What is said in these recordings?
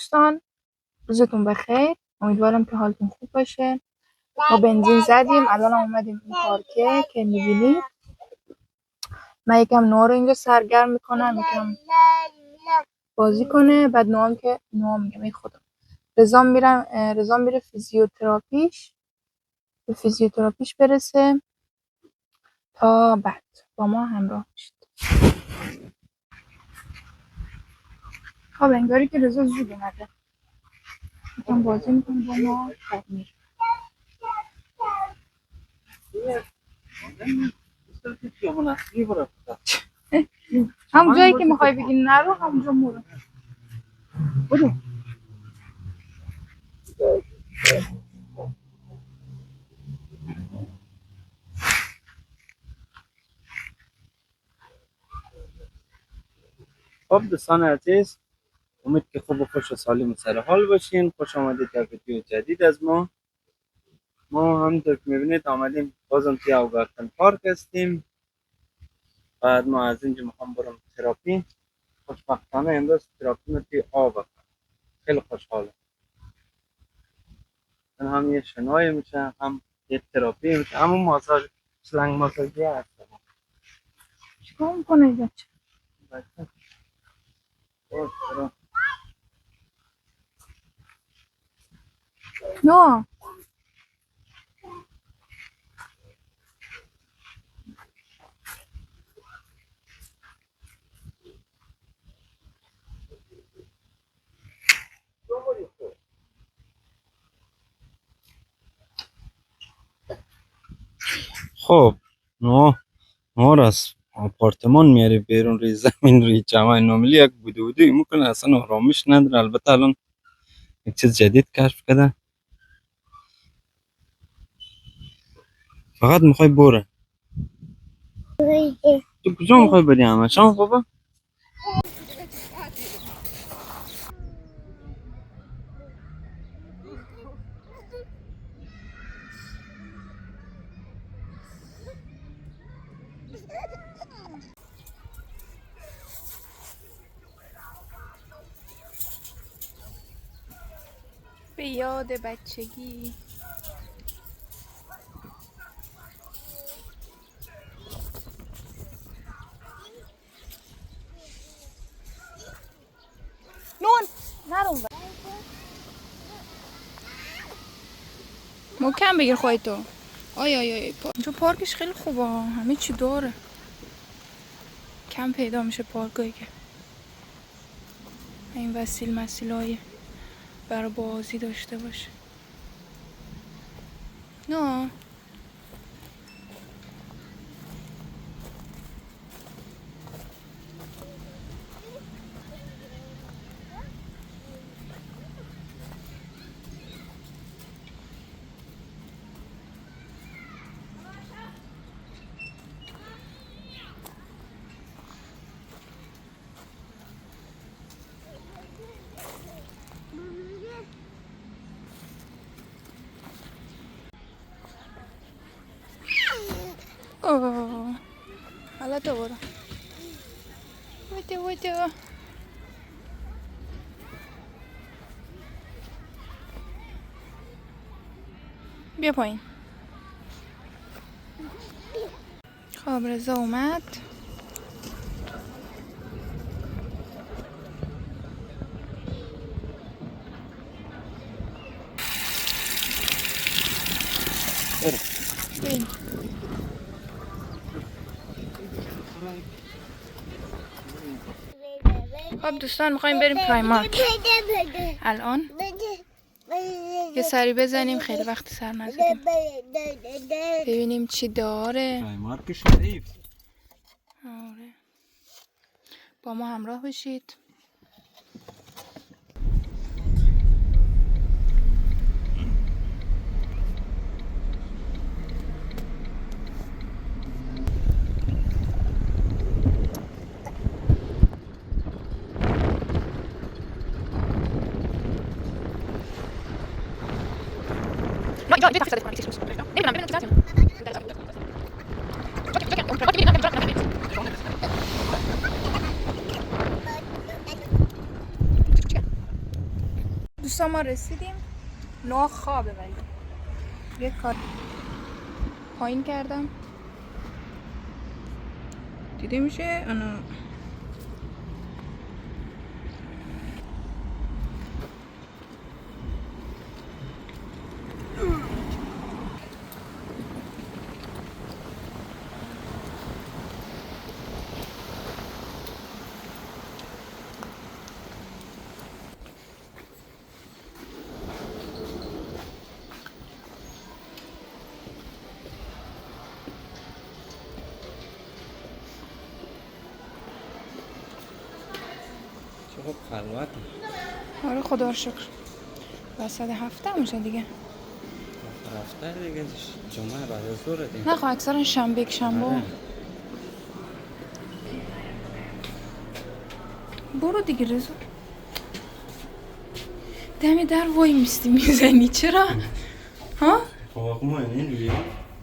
دوستان روزتون بخیر، امیدوارم که حالتون خوب باشه. ما بنزین زدیم، الان اومدیم این پارکه که میبینید. من یکم نوها رو اینجا سرگرم میکنم، یکم بازی کنه. بعد نوها میگم ای خدا، رضا میره فیزیوتراپیش، به فیزیوتراپیش برسه تا بعد با ما همراه بشید. خب انگاری که رضا زود اومده، یکم بازی میکنه با ما، بعد میره همون جایی که میخوای بگی نرو، همونجا مرو. برو. خب دوستان عزیز، امید که خوب و خوش و سالم و سر حال باشین. خوش آمدید در ویدیو جدید از ما. همونطور که میبینید آمدیم بازم توی اوگارتن پارک هستیم. بعد ما از اینجا میخوام برم تراپی. خوشبختانه امروز تراپی رو توی آب هستم، خیلی خوشحالم. هم یه شنای میشه، هم یه تراپی میشه، همون ماساژ، سلنگ ماساژی هست. چیکار میکنه این بچه؟ نه خب ما رو از آپارتمان میاری بیرون، روی زمین، روی جمعه ناملی یک بودی میکنه، اصلا آرامش نداره. البته الان یک چیز جدید کشف کرده، فقط میخوای بره. تو کجا میخوای بری؟ همه شام بابا. به یاد بچگی. نون نرون محکم بگیر خودتو. آی آی آی اینجا پارکش خیلی خوبه، همه چی داره. کم پیدا میشه پارکایی که این مسیلای برای بازی داشته باشه. نه اوه حالا تو برو. ویدیو بیا پایین. خب رضا اومد. بریم. خب دوستان میخوایم بریم پرایمارک الان. یه سری بزنیم، خیلی وقت سر نزدیم، ببینیم چی داره. پرایمارک شریف. آره با ما همراه بشید. دوستان ما رسیدیم. نوع خوابه ولی یه کار پایین کردم دیده میشه انا. چه خلوت. آره خدا رو شکر. وسط هفته میشه دیگه. رفته دیگه جمعه بعد از ظهر دیگه. نه خب اکثرا شنبه یک شنبه. آره. برو دیگه رضا. دم در وای میزنی چرا؟ ها؟ خب ما این بیا.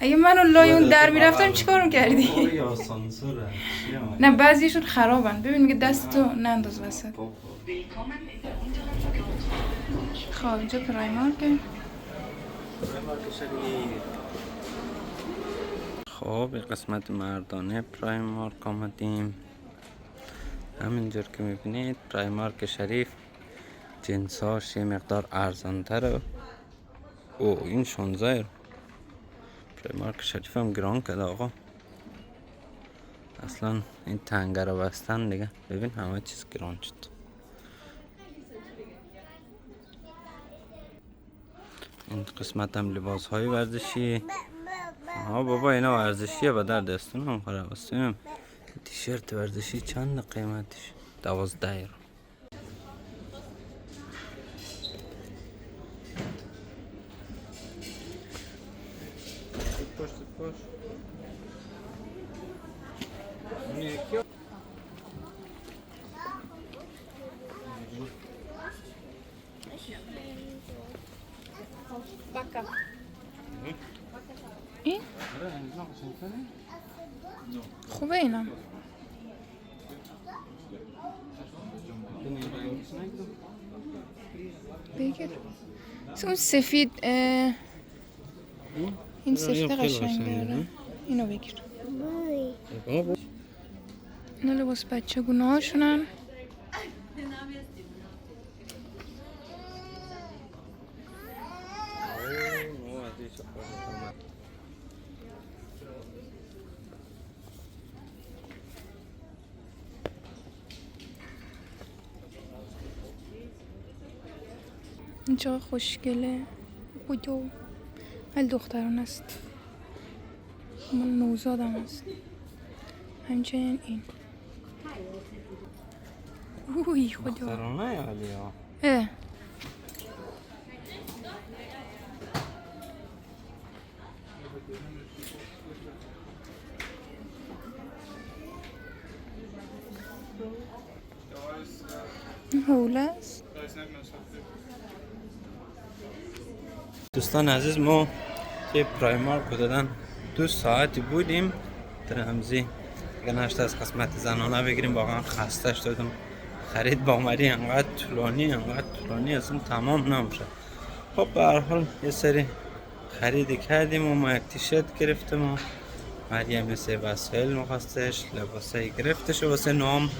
اگه منو لای اون در میرفتم چیکار میکردی؟ یا آسانسوره. نه بعضیشون خرابن. ببین میگه دستتو ننداز وسط. خب اینجا پرایمارکه. خب این قسمت مردانه پرایمارک آمدیم. همینجور که میبینید پرایمارک شریف جنساش یه مقدار ارزانتره. او این 16 پرایمارک شریف هم گران کرده آقا. اصلا این تنگه رو بستن دیگه. ببین همه چیز گران شد. این قسمت هم لباس های ورزشی. ها بابا اینا ورزشیه به در دستون هم خراب استیم. تیشرت ورزشی چند قیمتش؟ 12 یورو. این؟ خوبه اینا. بگیر. اون سفید این سفید قشنگه. اینو بگیر. اینا لباس بچه گونه هاشونن. این چقدر خوشگله. بودو ولی دختران است. من نوزادم است. همچنین این اوی خدا دخترانه یا ولی ها. اه این حوله است. دوستان عزیز ما که پرایمارک دادن 2 ساعتی بودیم در همزی اگه نشته از قسمت زنانه بگیریم. واقعا خسته شدم. خرید با عمری انقدر طولانی اصلا تمام نمیشه. خب به هر حال یه سری خریدی کردیم و ما یک تیشرت گرفتیم و مریم سه وسایل مخواستش لباسایی گرفتش و واسه نام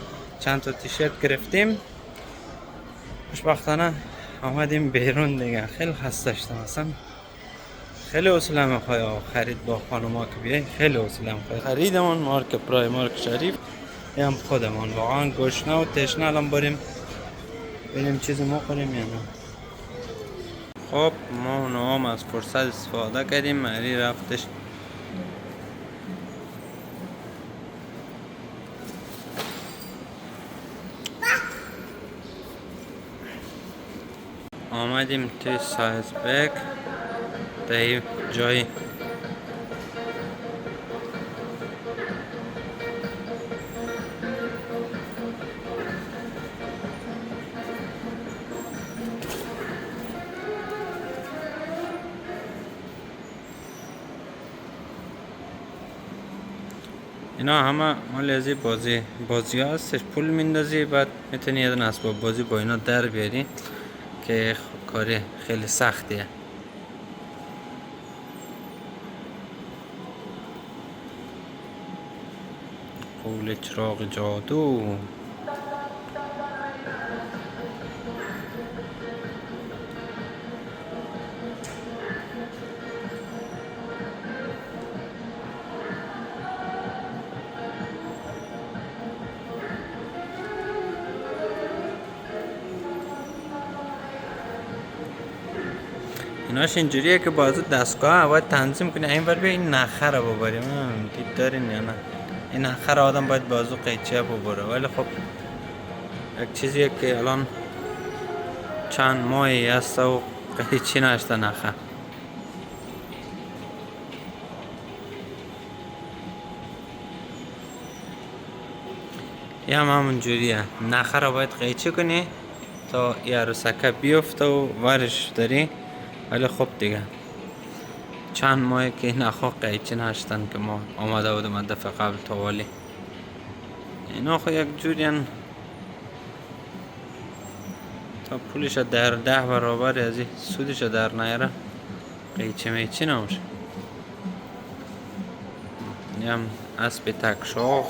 چند تا تیشرت گرفتیم. خوشبختانه آمدیم بیرون دیگه. خیلی خسته شدم اصلا. خیلی حوصله میخواد خرید با خانوما که بیای. خیلی حوصله میخواد. خریدمون مارک پرایمارک شریف هم خودمون واقعا گشنه و تشنه الان بریم ببینیم چیزی بخوریم یا نه. خب ما نام از فرصت استفاده کردیم. مری رفتش آمدیم توی سایز بک در جای اینا همه مال از بازی هستش. پول میندازی بعد میتونی یه دونه اسباب بازی با اینا در بیاری که کار خیلی سختیه. قول چراغ جادو. ایناش اینجوریه که بازو دستگاه باید تنظیم کنی. این بر بیا این نخه رو ببریم. دید دارین یا نه؟ این نخه رو آدم باید بازو قیچه ببره، ولی خب یک چیزیه که الان چند ماهی هست و قیچی نشته نخه. یه هم همون جوریه، نخه رو باید قیچی کنی تا یه عروسکه بیفته و ورش داری. ولی خب دیگه چند ماهی که نخه قیچی نشتن که ما آمده بودم دفعه قبل توالی. اینا خو یک جورین تا پولش در 10 برابر از سودش در نیاره قیچی میچی نموشه. هم اسب تکشاخ.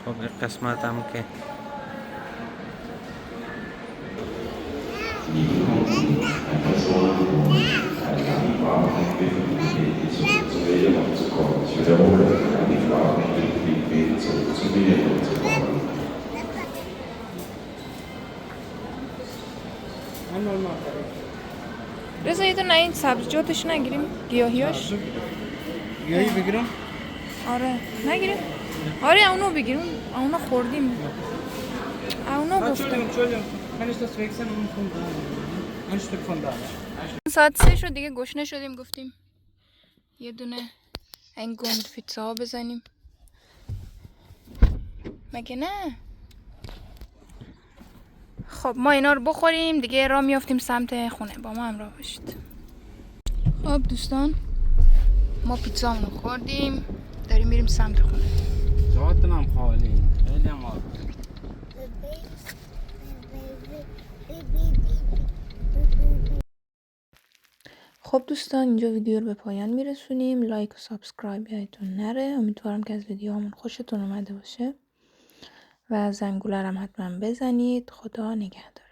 خب این قسمت هم که رضا یه دونه این سبزیجاتش نگیریم؟ گیاهیاش؟ گیاهی بگیرم؟ آره نگیریم؟ آره اونو بگیریم، اونو خوردیم، اونو گفتم. ساعت 3 شد دیگه، گشنه شدیم، گفتیم یه دونه این گوند پیتزا ها بزنیم، مگه نه؟ خب ما اینا رو بخوریم دیگه، راه میافتیم سمت خونه. با ما همراه باشید. خب دوستان ما پیتزامونو خوردیم، داریم میریم سمت خونه. جاتون هم خالی، خیلی هم آب. خب دوستان اینجا ویدیو رو به پایان میرسونیم. لایک و سابسکرایب یادتون نره. امیدوارم که از ویدیوهامون خوشتون اومده باشه و زنگوله رو هم حتما بزنید. خدا نگهدار.